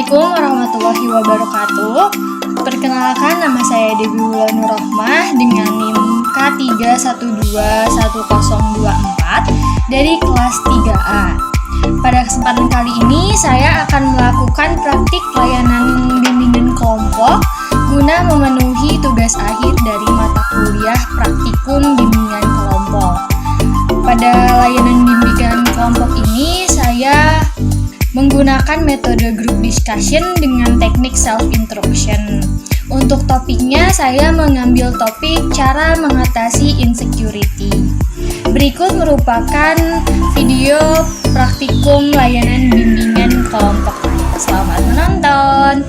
Assalamualaikum warahmatullahi wabarakatuh. Perkenalkan, nama saya Dewi Wulanur Rohmah dengan NIM K312104 dari kelas 3A. Pada kesempatan kali ini saya akan melakukan praktik layanan bimbingan kelompok guna memenuhi tugas akhir dari mata kuliah praktikum bimbingan kelompok. Pada layanan bimbingan kelompok ini saya menggunakan metode group discussion dengan teknik self-instruction. Untuk topiknya, saya mengambil topik cara mengatasi insecurity. Berikut merupakan video praktikum layanan bimbingan kelompok. Selamat menonton!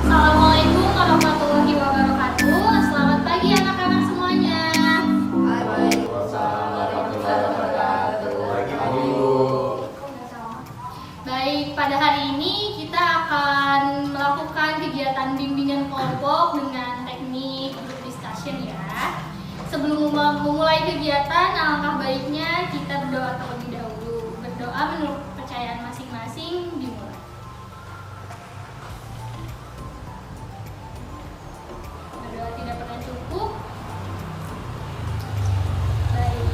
Assalamualaikum warahmatullahi wabarakatuh. Selamat pagi anak-anak semuanya. Baik, pada hari ini kita akan melakukan kegiatan bimbingan kelompok dengan teknik group discussion ya. Sebelum memulai kegiatan, alangkah baiknya kita berdoa terlebih dahulu. Berdoa menurut kepercayaan masing-masing dimulai. Berdoa tidak pernah cukup. Baik,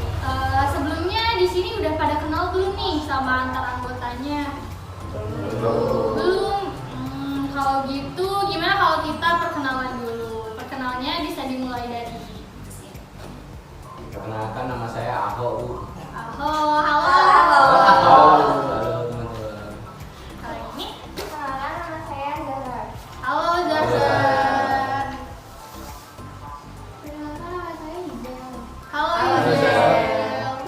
sebelumnya di sini udah pada kenal belum nih sama antar anggotanya? Belum. Kalau gitu gimana kalau kita perkenalan dulu? Perkenalnya bisa dimulai dari sini. Perkenalkan, nama saya Aho, Bu. Aho, halo. Halo teman-teman. Kalau ini? Perkenalkan, nama saya Zahra. Halo Zahra. Perkenalkan, nama saya Hidel. Halo Halo, Hidel. Zahra.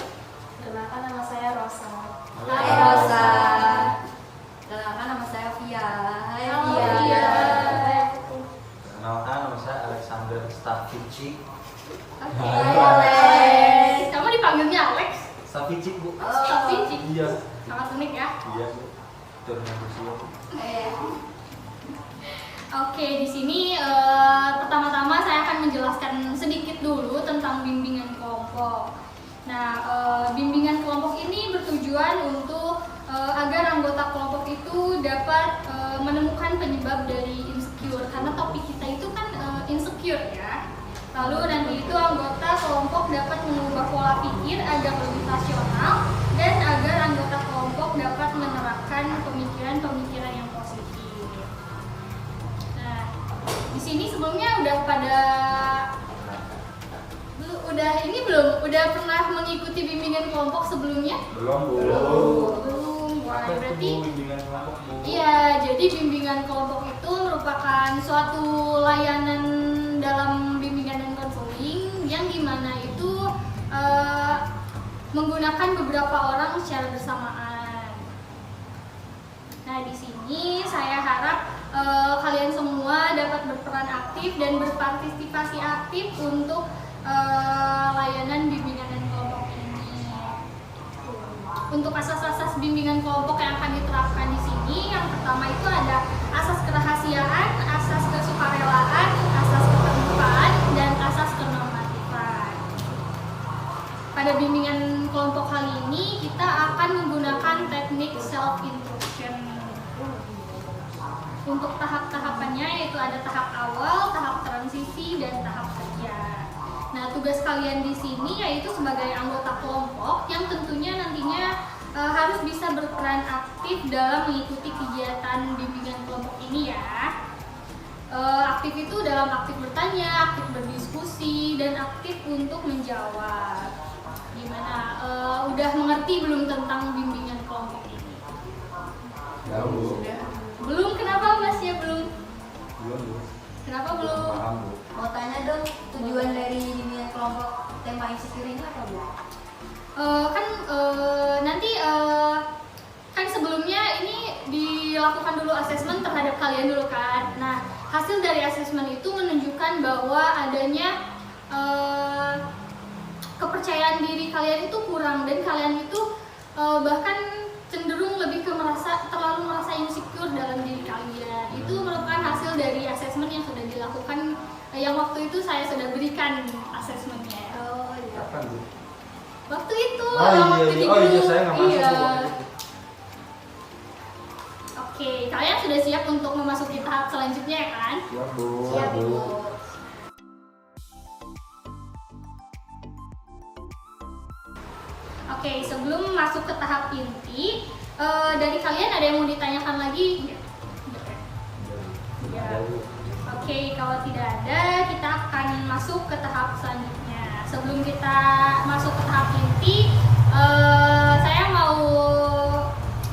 Perkenalkan, nama saya Rosa. Hai Rosa. Perkenalkan, nama saya Via. Hai Halo Via. Via. Perkenalkan, nama saya Alexander Stavici. Hai Alex. Kamu dipanggilnya Alex? Stavici, Bu. Stavici. Iya. Sangat unik ya. Iya, Bu. Turunnya bersih. Oke, di sini pertama-tama saya akan menjelaskan sedikit dulu tentang bimbingan kelompok. Nah, bimbingan kelompok ini bertujuan untuk agar anggota kelompok itu dapat menemukan penyebab dari insecure, karena topik kita itu kan insecure ya. Lalu nanti itu anggota kelompok dapat mengubah pola pikir agar lebih rasional dan agar anggota kelompok dapat menerapkan pemikiran-pemikiran yang positif. Nah, di sini sebelumnya udah pernah mengikuti bimbingan kelompok sebelumnya? Belum, Bu. Belum. Wah, Apa itu, berarti Bu, bimbingan kelompok, Bu? iya, jadi bimbingan kelompok itu merupakan suatu layanan dalam bimbingan dan konseling yang dimana itu menggunakan beberapa orang secara bersamaan. Nah, di sini saya harap kalian semua dapat berperan aktif dan berpartisipasi aktif untuk layanan bimbingan dan kelompok ini. Untuk asas-asas bimbingan kelompok yang akan diterapkan di sini, yang pertama itu ada asas kerahasiaan, asas kesukarelaan, asas keterbukaan, dan asas kenormatifan. Pada bimbingan kelompok kali ini kita akan menggunakan teknik self-instruction. Untuk tahap-tahapannya yaitu ada tahap awal, tahap transisi, dan tahap kerja. Nah, tugas kalian di sini yaitu sebagai anggota kelompok yang tentunya nantinya harus bisa berperan aktif dalam mengikuti kegiatan bimbingan kelompok ini ya. Aktif itu dalam aktif bertanya, aktif berdiskusi, dan aktif untuk menjawab. Gimana? Udah mengerti belum tentang bimbingan kelompok ini? Ya, Bu. Belum? Kenapa Mas ya belum? Belum, Bu. Kenapa belum? Paham, Bu. Mau tanya dong, tujuan dari bimbingan kelompok tema insecure ini apa, Bu? Kan sebelumnya ini dilakukan dulu asesmen terhadap kalian dulu kan. Nah, hasil dari asesmen itu menunjukkan bahwa adanya kepercayaan diri kalian itu kurang dan kalian itu bahkan cenderung lebih ke terlalu merasa insecure dalam diri kalian. Itu merupakan hasil dari asesmen yang sudah dilakukan yang waktu itu saya sudah berikan asesmennya. Oh iya. Kapan, Bu? Waktu itu, Oh waktu di iya, oh iya grup. saya nggak masuk Iya. Bu, waktu itu. Oke, kalian sudah siap untuk memasuki tahap selanjutnya ya kan? Siap Bu. Siap Ibu. Oke, sebelum masuk ke tahap inti, dari kalian ada yang mau ditanyakan lagi? Ya. Oke, kalau tidak ada, kita akan masuk ke tahap selanjutnya. Sebelum kita masuk ke tahap inti, saya mau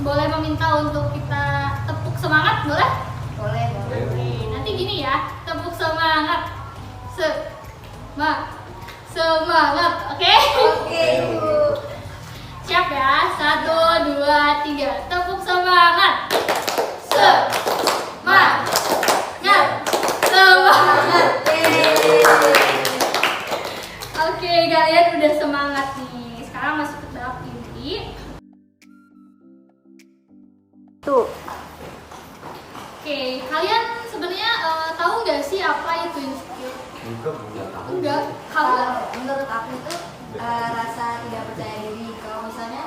boleh meminta untuk kita tepuk semangat, boleh? Boleh, boleh. Oke, nanti gini ya, tepuk semangat. Semangat, oke? Oke Ibu. Siap ya, 1, 2, 3, tepuk semangat. Semangat. Semangat. Oke, kalian udah semangat nih. Sekarang masuk ke tahap inti. Tuh. Oke, kalian sebenarnya tahu nggak sih apa itu insecure? Enggak Bu. Nggak tahu. Enggak. Kalau Kamu menurut aku itu rasa tidak percaya diri. Kalau misalnya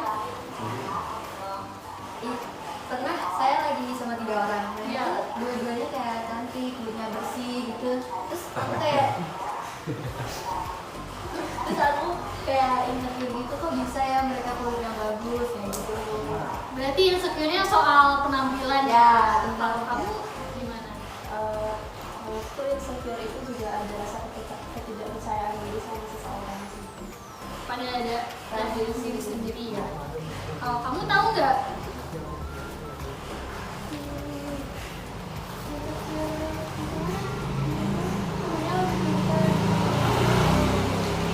pernah saya lagi sama 3 orang, nah Iya. itu dua-duanya kayak cantik, kulitnya bersih gitu. Terus aku kayak terus aku kayak insecure gitu, kok bisa ya mereka kulitnya bagus kayak gitu. berarti insecure-nya soal penampilan Ya, ya. Kalau kamu gimana? Menurutku insecure itu juga ada rasa ketidakpercayaan diri sama seseorang sih. Pada ada dari diri sendiri ya. Kalau kamu tahu nggak?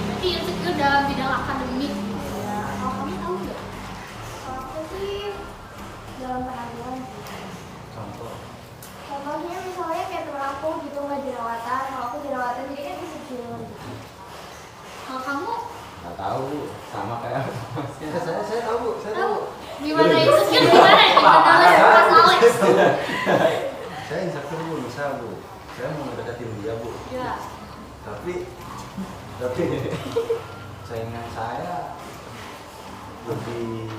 Berarti insecure dalam bidang akademik gitu ya. Kalau kamu tahu nggak? Kalau aku sih dalam penampilan. Contoh. Contohnya misalnya kayak temen aku gitu nggak jerawatan, kalau aku jerawatan jadi kan insecure. Kalau kamu Nggak tahu, sama kayak Ya, saya tahu Bu, saya tahu tahu. gimana insecure gimana nih? Mas Alex. Saya insecure Bu, misal Bu, saya mau ngedeketin dia Bu, Ya. tapi saingan saya lebih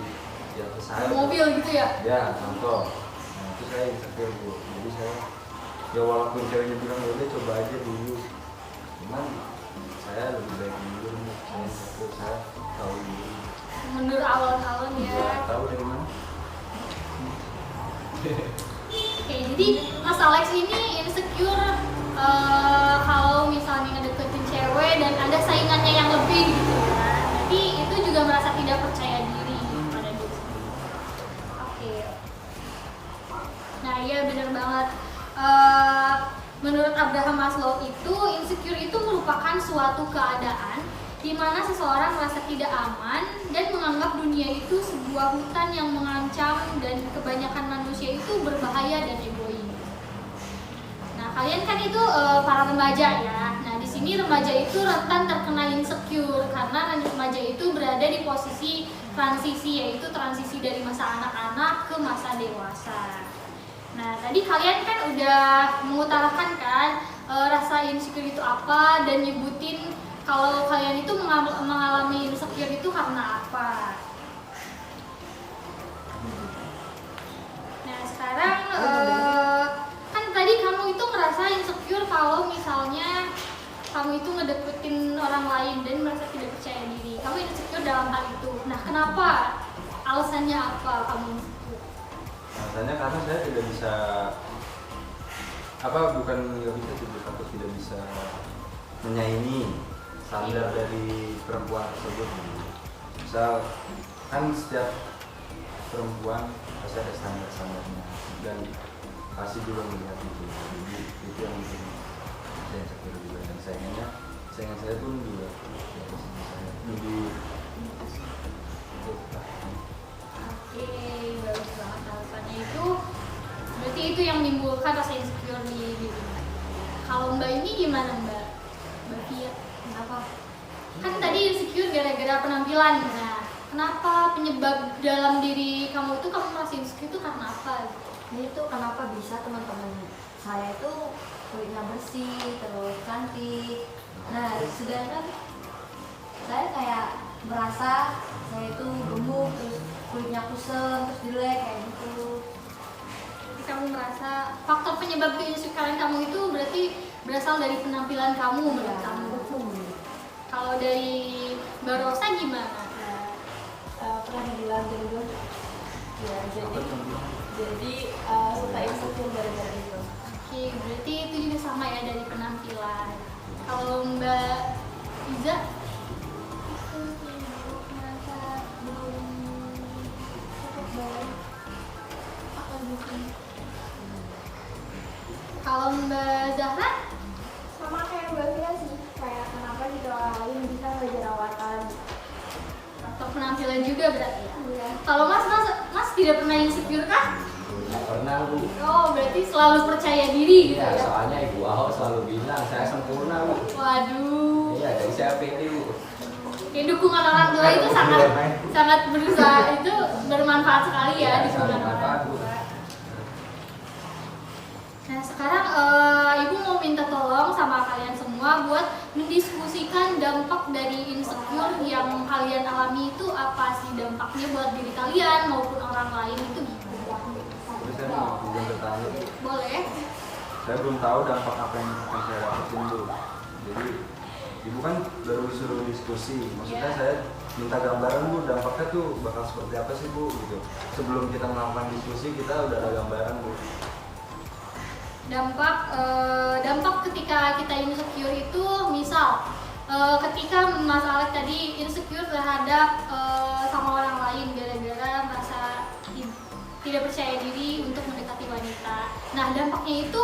di atas saya Bu. Mobil gitu ya. Ya contoh, nah itu saya insecure Bu, jadi saya ya walaupun ceweknya bilang ya udah coba aja dulu, cuman saya lebih baik mundur Bu, saya insecure, saya tahu dulu. Mundur alon-alon ya. Ya, tahu dari mana? Oke, jadi Mas Alex ini insecure kalau misalnya ngedeketin cewek dan ada saingannya yang lebih gitu ya. Jadi itu juga merasa tidak percaya diri pada diri sendiri. Oke. Nah iya benar banget. Menurut Abraham Maslow itu insecure itu merupakan suatu keadaan di mana seseorang merasa tidak aman dan menganggap dunia itu sebuah hutan yang mengancam dan kebanyakan manusia itu berbahaya dan egois. Nah, kalian kan itu para remaja ya. Nah, di sini remaja itu rentan terkena insecure karena remaja itu berada di posisi transisi, yaitu transisi dari masa anak-anak ke masa dewasa. Nah, tadi kalian kan udah mengutarakan kan rasa insecure itu apa dan nyebutin kalau kalian itu mengalami insecure itu karena apa. Nah, sekarang kan tadi kamu itu ngerasa insecure kalau misalnya kamu itu ngedeketin orang lain dan merasa tidak percaya diri. Kamu insecure dalam hal itu. Nah, kenapa? Alasannya apa kamu insecure? Alasannya karena saya tidak bisa bukan nggak bisa juga, aku tidak bisa menyaingi standar dari perempuan tersebut. Misal kan setiap perempuan pasti ada standarnya dan pasti juga melihat itu, jadi itu yang bikin saya insecure juga, dan saingan saya pun juga ya, saya lebih Oke, bagus banget alasannya itu. Berarti itu yang menimbulkan rasa insecure di diri Mbak. Kalau Mbak ini gimana Mbak? Mbak Fia, kenapa? Kan tadi insecure gara-gara penampilan. Nah, kenapa penyebab dalam diri kamu itu kamu merasa insecure itu karena apa? Ini tuh kenapa bisa teman-teman saya itu kulitnya bersih, terus cantik. Nah, sedangkan saya kayak merasa saya itu gemuk, terus kulitnya kusam, terus jelek kayak gitu. Jadi kamu merasa faktor penyebab keinsecurean kamu itu berarti berasal dari penampilan kamu menurut kamu. Kalau dari Mbak Rosa gimana? Pernah dibilang juga ya, jadi suka insecure gara-gara itu. Oke, berarti itu juga sama ya dari penampilan. Kalau Mbak Iza? Merasa belum cukup baik atau mungkin Kalau Mbak Zahra? sama kayak Mbak Fia sih, kayak kenapa gitu orang lain bisa nggak jerawatan. Atau penampilan juga berarti ya? Iya. Kalau Mas tidak pernah insecure kah? Nggak pernah Bu. Oh, berarti selalu percaya diri gitu Iya, ya? soalnya Ibu Ahok selalu bilang saya sempurna Bu. Waduh. Iya, jadi saya pede Bu. Ya, dukungan orang tua itu sangat berusaha, itu bermanfaat sekali ya, Iya, dukungan sangat orang bermanfaat, Bu. tua. Nah sekarang Ibu mau minta tolong sama kalian semua buat mendiskusikan dampak dari insecure yang kalian alami itu apa sih dampaknya buat diri kalian maupun orang lain itu gimana? Tapi saya mau izin bertanya, Bu. Boleh? Saya belum tahu dampak apa yang akan saya dapetin, Bu. Jadi Ibu kan baru suruh diskusi, maksudnya Iya. saya minta gambaran Bu, dampaknya tuh bakal seperti apa sih Bu gitu. Sebelum kita melakukan diskusi kita udah ada gambaran Bu. Dampak ketika kita insecure itu misal ketika Mas Alex tadi insecure terhadap sama orang lain gara-gara merasa tidak percaya diri untuk mendekati wanita. Nah dampaknya itu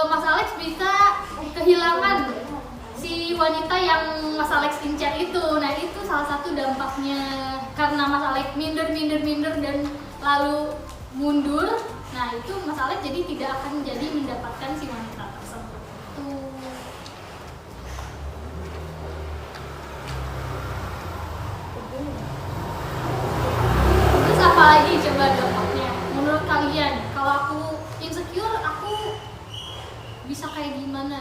Mas Alex bisa kehilangan si wanita yang Mas Alex incar itu. Nah itu salah satu dampaknya karena Mas Alex minder dan lalu mundur. Nah itu Mas Alex jadi tidak akan jadi mendapatkan si wanita tersebut. Tuh. Terus apa lagi coba dampaknya? Menurut kalian, kalau aku insecure, aku bisa kayak gimana?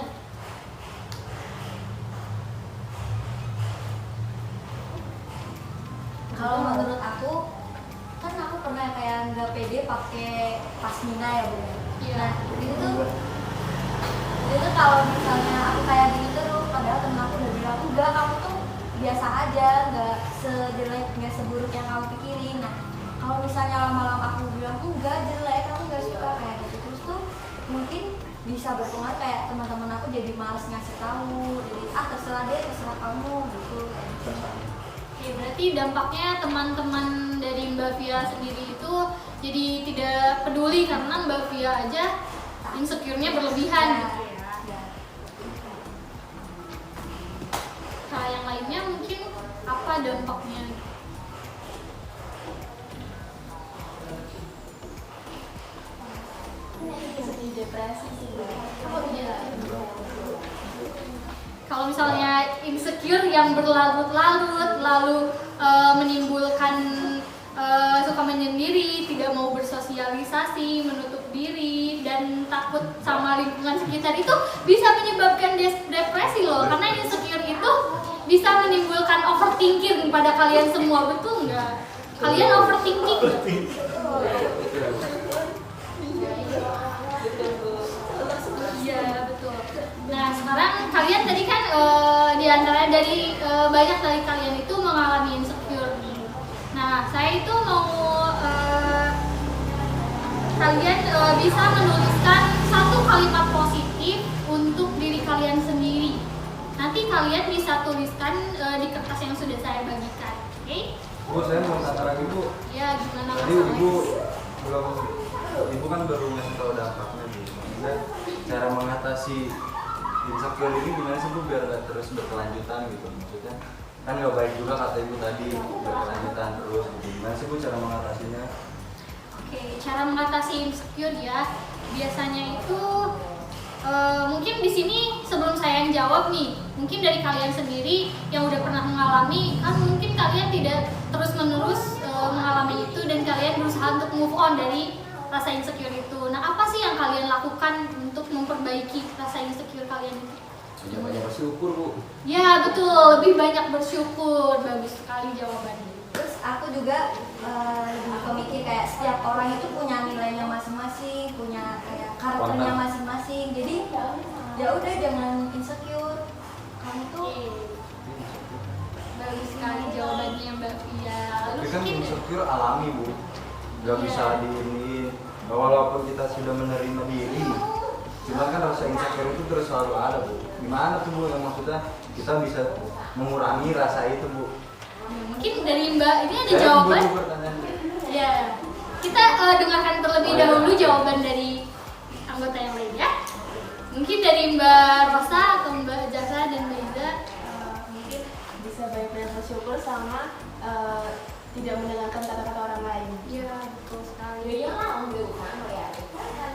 kalau menurut aku kan aku pernah kayak nggak pede pakai pasmina ya Bu. Iya. Nah itu kalau misalnya aku kayak gini terus, padahal temen aku udah bilang enggak, kamu tuh biasa aja, nggak sejelek, nggak seburuk yang kamu pikirin. Nah kalau misalnya lama-lama aku bilang enggak jelek, aku nggak suka kayak gitu terus tuh mungkin bisa berpengaruh kayak teman-teman aku jadi malas ngasih tahu, jadi terserah deh, terserah kamu gitu. Oke, berarti dampaknya teman-teman dari Mbak Via sendiri itu jadi tidak peduli karena Mbak Via aja insecure-nya berlebihan gitu ya. Ya. Nah, yang lainnya mungkin apa dampaknya? Sedih, depresi sih. Oh iya. Kalau misalnya insecure yang berlarut-larut lalu menimbulkan suka menyendiri, tidak mau bersosialisasi, menutup diri dan takut sama lingkungan sekitar itu bisa menyebabkan depresi loh. Karena insecure itu bisa menimbulkan overthinking pada kalian semua, betul nggak? Kalian overthinking nggak? Iya betul. Nah sekarang kalian tadi kan diantara dari banyak dari kalian itu mengalami insecure nih. Nah saya itu mau kalian bisa menuliskan satu kalimat positif untuk diri kalian sendiri. Nanti kalian bisa tuliskan di kertas yang sudah saya bagikan. Oke? Bu, saya mau tanya lagi Bu. Ya gimana Mas Tadi Ibu Alex? Ibu kan baru ngasih tahu dampaknya Bu. Maksudnya cara mengatasi insecure ini gimana sih Bu biar nggak terus berkelanjutan gitu? Maksudnya kan nggak baik juga kata Ibu tadi berkelanjutan terus gitu. Gimana sih Bu cara mengatasinya? Oke, cara mengatasi insecure ya. Biasanya itu mungkin di sini sebelum saya yang jawab nih, mungkin dari kalian sendiri yang udah pernah mengalami, kan mungkin kalian tidak terus-menerus mengalami itu dan kalian berusaha untuk move on dari rasa insecure itu. Nah, apa sih yang kalian lakukan untuk memperbaiki rasa insecure kalian itu? Banyak-banyak bersyukur bu. Ya betul, lebih banyak bersyukur. Bagus sekali jawabannya. Terus aku juga lebih pemikir kayak setiap orang itu punya nilainya masing-masing, punya kayak karakternya Kontak. masing-masing. Jadi ya udah jangan insecure. Kamu tuh Bagus sekali jawabannya Mbak Fia. Lalu Tapi kan mungkin insecure alami bu, nggak Iya. bisa diinin. Walaupun kita sudah menerima diri, cuma kan rasa insecure itu terus selalu ada bu. Gimana tuh bu yang maksudnya kita bisa mengurangi rasa itu bu? mungkin dari Mbak ini ada Saya jawaban. butuh pertanyaan. Ya, kita dengarkan terlebih Oh, ya. dahulu jawaban dari anggota yang lain ya. Mungkin dari Mbak Rosa atau Mbak Jasa dan Mbak Iza. Mungkin bisa banyak-banyak bersyukur sama tidak mendengarkan kata-kata orang lain. Iya, betul sekali. Iya lah, enggak bukan ya.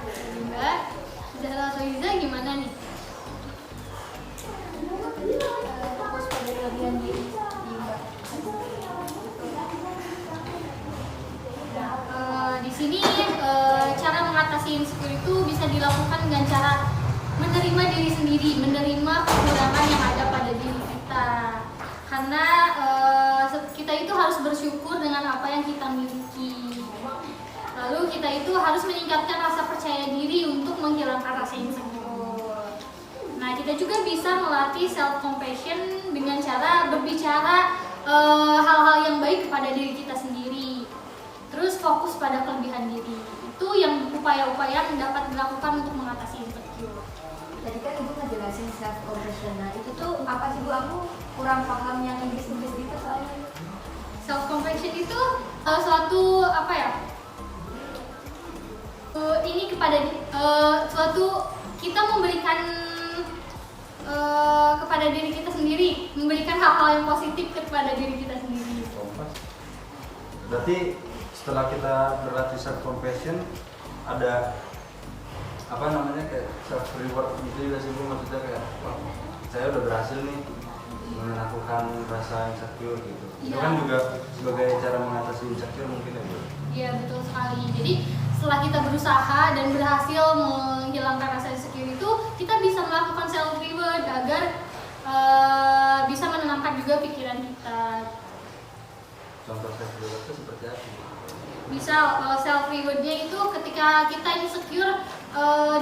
Dari Mbak Zahra atau Iza gimana nih? fokus pada kelebihan diri di Mbak. Di sini cara mengatasi insecure itu bisa dilakukan dengan cara menerima diri sendiri, menerima kekurangan yang ada pada diri kita. Karena kita itu harus bersyukur dengan apa yang kita miliki. Lalu kita itu harus meningkatkan rasa percaya diri untuk menghilangkan rasa insecure. Nah, kita juga bisa melatih self compassion dengan cara berbicara hal-hal yang baik kepada diri kita sendiri. Terus fokus pada kelebihan diri. Itu yang upaya-upaya yang dapat dilakukan untuk mengatasi insecure. Tadi kan ibu ngejelasin self compassion. Nah itu tuh apa sih bu? Aku kurang paham yang Inggris gitu soalnya. Self compassion itu suatu apa ya? Ini kepada suatu kita memberikan kepada diri kita sendiri, memberikan hal-hal yang positif kepada diri kita sendiri. Kompas. Berarti setelah kita berlatih self compassion ada apa namanya kayak self reward gitu juga sih bu, maksudnya kayak wah, saya udah berhasil nih melakukan rasa insecure gitu. Itu Iya. kan juga sebagai cara mengatasi insecure mungkin ya bu. Iya betul sekali. Jadi setelah kita berusaha dan berhasil menghilangkan rasa insecure itu, kita bisa melakukan self reward agar bisa menenangkan juga pikiran kita. Contoh self reward itu seperti apa? Misal self rewardnya itu ketika kita insecure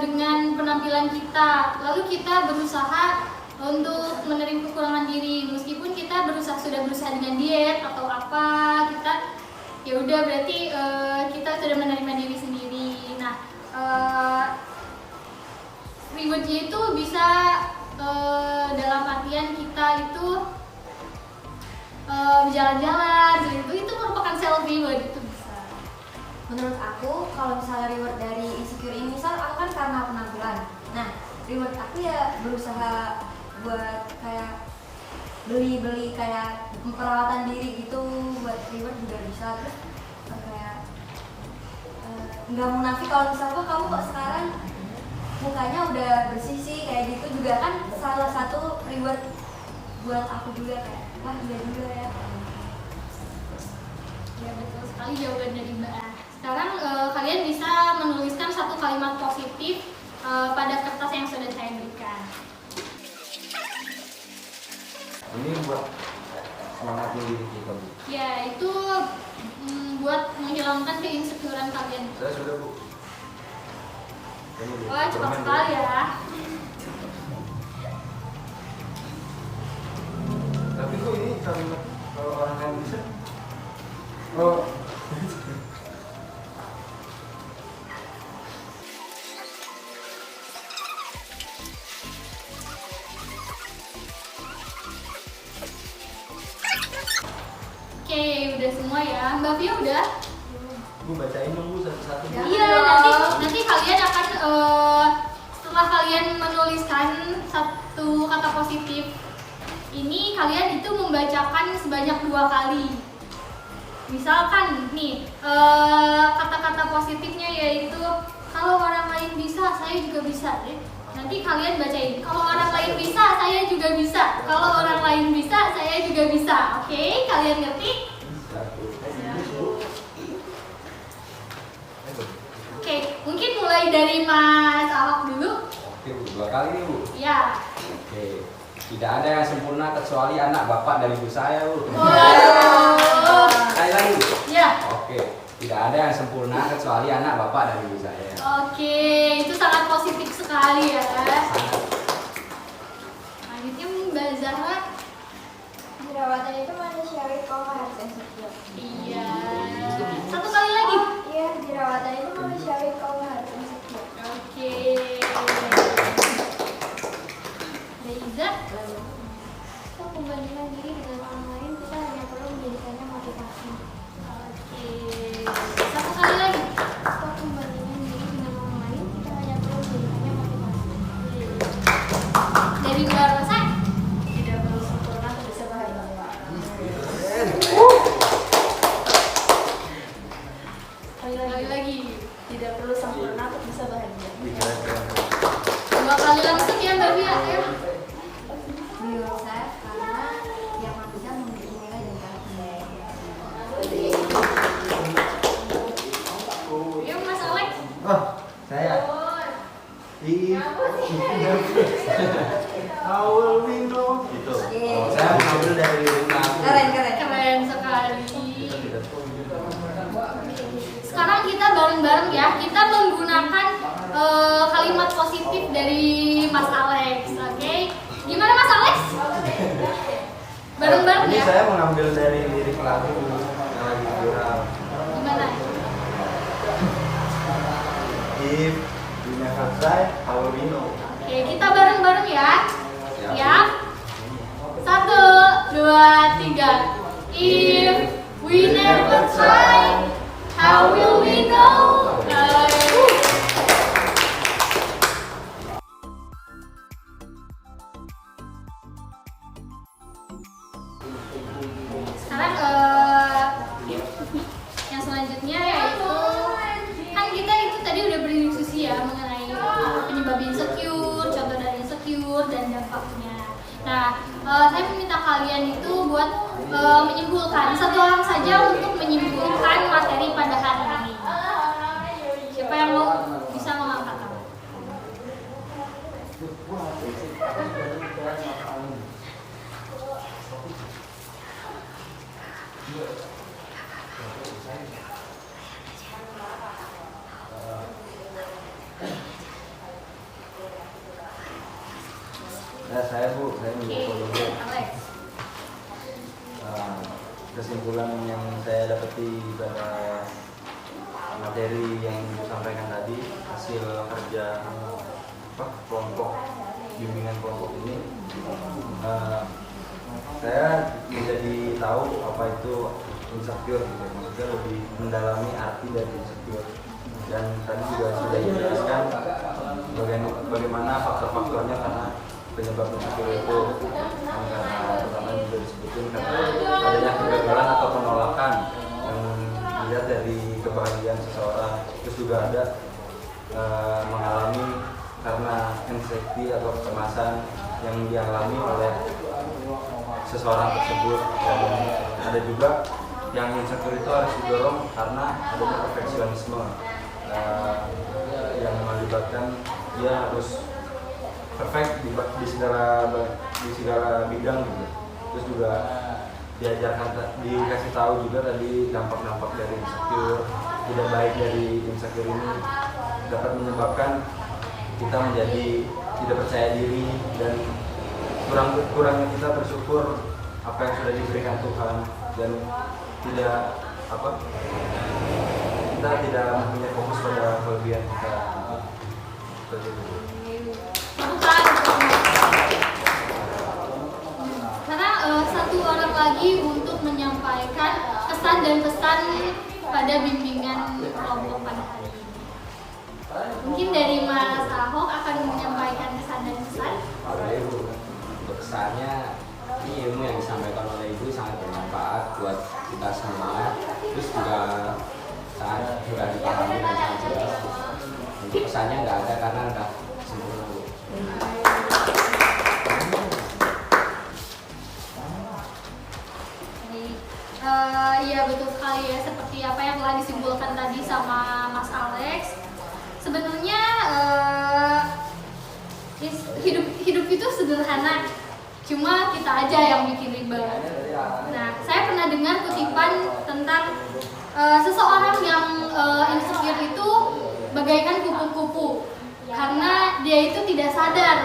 dengan penampilan kita, lalu kita berusaha untuk menerima kekurangan diri, meskipun kita sudah berusaha dengan diet atau apa, kita ya udah berarti kita sudah menerima diri sendiri. Nah, rewardnya itu bisa dalam artian kita itu jalan-jalan, itu merupakan self reward, itu bisa. Menurut aku kalau misalnya reward dari insecure ini, misal aku kan karena penampilan. Nah reward aku ya berusaha buat kayak beli kayak perawatan diri gitu, buat reward juga bisa. Terus kayak nggak munafik kalau misalnya kamu kok sekarang mukanya udah bersih sih kayak gitu, juga kan salah satu reward buat aku juga, kayak wah iya juga ya. Ya betul sekali jawaban dari Mbak A. Sekarang kalian bisa menuliskan satu kalimat positif pada kertas yang sudah saya berikan. Ini buat semangatin diri kita bu. Ya itu buat menghilangkan keinsecurean kalian. Saya sudah bu. Ini, Bu. Wah cepat Permen, Bu. sekali ya. Tapi kok ini kalimat kalau orang yang bisa? Oh. Oke udah semua ya. Mbak Fia udah? Bu bacain dong bu satu-satu. Bu. Iya, nanti kalian akan setelah kalian menuliskan satu kata positif ini, kalian itu membacakan sebanyak 2 kali. Misalkan nih kata-kata positifnya yaitu kalau orang lain bisa, saya juga bisa. Nanti kalian bacain kalau orang lain bisa, saya juga bisa. Kalau orang lain bisa, saya juga bisa. Oke, kalian ngerti? Oke, mungkin mulai dari Mas Ahok dulu. Oke bu, 2 kali nih bu. Ya. Oke. Oke, tidak ada yang sempurna kecuali anak bapak dan ibu saya, Bu. Waduh. Sekali lagi, Bu. Ya. Oke, tidak ada yang sempurna kecuali anak bapak dan ibu saya. Oke, itu sangat positif sekali ya. Sangat. Selanjutnya Mbak Zahra. Jerawatan itu manusiawi kok harus insecure. Iya. Satu kali lagi. Iya, jerawatan itu manusiawi kok harus insecure. Oke. Reza. Untuk membandingkan diri dengan orang lain, kita hanya perlu menjadikannya motivasi. Oke. Satu kali lagi. Untuk membandingkan diri dengan orang lain, kita hanya perlu menjadikannya motivasi. Dari Mbak Rosa. Tidak perlu sempurna untuk bisa bahagia. Kali lagi. Tidak perlu sempurna untuk bisa bahagia. Dua kali langsung ya Mbak Bia. Ayo. Menurut saya, karena yang manusia memiliki nilai dan karakter. Ayo Mas Alex. Oh, saya. How will we know? Gitu. Yeay. Saya mengambil dari lirik lagu. Keren, keren. Keren sekali. Kita tidak tahu. Sekarang kita bareng-bareng ya. Kita menggunakan kalimat positif dari Mas Alex. Oke. Gimana Mas Alex? Bareng-bareng Ini ya. saya mengambil dari lirik lagu yang lagi viral. Gimana? If we never try, how will we know? Oke, kita bareng-bareng ya. Siap. Siap? 1, 2, 3. If we never try, how will we know? Sekarang yang selanjutnya yaitu kan kita itu tadi udah berdiskusi ya mengenai penyebab insecure, contoh dari insecure dan dampaknya. Nah, saya meminta kalian itu buat menyimpulkan satu orang saja untuk menyimpulkan materi pada hari ini. Siapa yang mau bisa mengangkat tangan? Nah, saya Bu, saya Oke, menyimpul dulu. Alex. Kesimpulan yang saya dapati pada materi yang disampaikan tadi, hasil kerja kelompok bimbingan kelompok ini, saya menjadi tahu apa itu insecure, gitu. Maksudnya lebih mendalami arti dari insecure. Dan tadi juga sudah dijelaskan bagaimana faktor-faktornya karena penyebab insecure itu, karena pertama juga disebutin karena adanya kegagalan atau penolakan yang dilihat dari kebahagiaan seseorang. Terus juga ada mengalami karena anxiety atau kecemasan yang dialami oleh seseorang tersebut. Dan ada juga yang insecure itu harus didorong karena adanya perfeksionisme yang melibatkan dia harus perfect di segala bidang gitu. Terus juga dikasih tahu juga tadi dampak-dampak dari insecure, tidak baik dari insecure ini dapat menyebabkan kita menjadi tidak percaya diri dan kurangnya kita bersyukur apa yang sudah diberikan Tuhan, dan kita tidak mempunyai fokus pada kelebihan kita. Seperti itu. Karena satu orang lagi untuk menyampaikan kesan dan pesan pada bimbingan kelompok pada hari ini. Mungkin dari Mas Ahok akan menyampaikan kesan dan pesan. Oleh Ibu, untuk kesannya ini ilmu yang disampaikan oleh Ibu sangat bermanfaat buat kita semua. Terus juga sangat mudah dipahami dan sangat jelas. Untuk pesannya nggak ada karena udah sempurna, Bu. Iya betul sekali ya, seperti apa yang telah disimpulkan tadi sama Mas Alex. Sebenarnya hidup hidup itu sederhana, cuma kita aja yang bikin ribet. Nah, saya pernah dengar kutipan tentang seseorang yang insecure itu bagaikan kupu-kupu, karena dia itu tidak sadar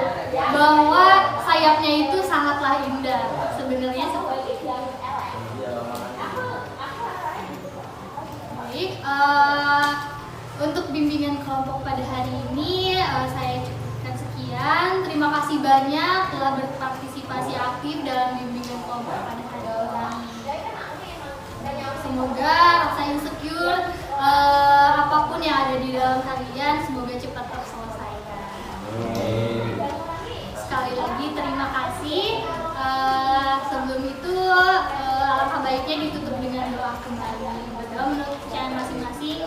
bahwa sayapnya itu sangatlah indah. Sebenarnya seperti itu. Baik, untuk bimbingan kelompok pada hari ini saya cukupkan sekian. Terima kasih banyak telah berpartisipasi aktif dalam bimbingan kelompok pada hari ini. Semoga rasa insecure apapun yang ada di dalam kalian semoga cepat terselesaikan. Sekali lagi terima kasih. Sebelum itu alangkah baiknya ditutup dengan doa kembali. Berdoa menurut kepercayaan masing-masing.